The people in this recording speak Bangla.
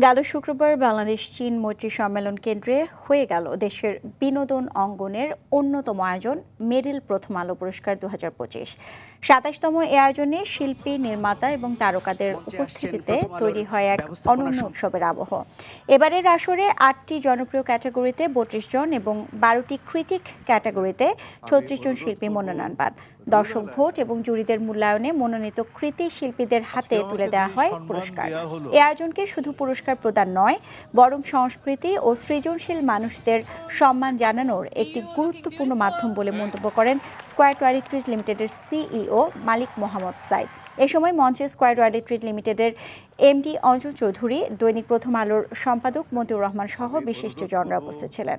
গেল শুক্রবার বাংলাদেশ চীন মৈত্রী সম্মেলন কেন্দ্রে হয়ে গেল দেশের বিনোদন অঙ্গনের অন্যতম আয়োজন মেরিল প্রথম আলো পুরস্কার 2025। 27তম এ আয়োজনে শিল্পী, নির্মাতা এবং তারকাদের উপস্থিতিতে তৈরি হয় এক অনন্য উৎসবের আবহ। এবারের আসরে 8টি জনপ্রিয় ক্যাটাগরিতে 32 জন এবং 12টি ক্রিটিক ক্যাটাগরিতে 36 জন শিল্পী মনোনয়ন পান। দর্শক ভোট এবং জুরিদের মূল্যায়নে মনোনীত কৃতি শিল্পীদের হাতে তুলে দেওয়া হয় পুরস্কার। এ আয়োজনকে শুধু পুরস্কার প্রদান নয়, বরং সংস্কৃতি ও সৃজনশীল মানুষদের সম্মান জানানোর একটি গুরুত্বপূর্ণ মাধ্যম বলে মন্তব্য করেন স্কয়ার টয়লেট্রিজ লিমিটেডের সিইও মালিক মোহাম্মদ সাইদ। এ সময় মঞ্চে স্কয়ার টয়লেট্রিজ লিমিটেডের এমডি অঞ্জন চৌধুরী, দৈনিক প্রথম আলোর সম্পাদক মতিউর রহমান সহ বিশিষ্টজনরা উপস্থিত ছিলেন।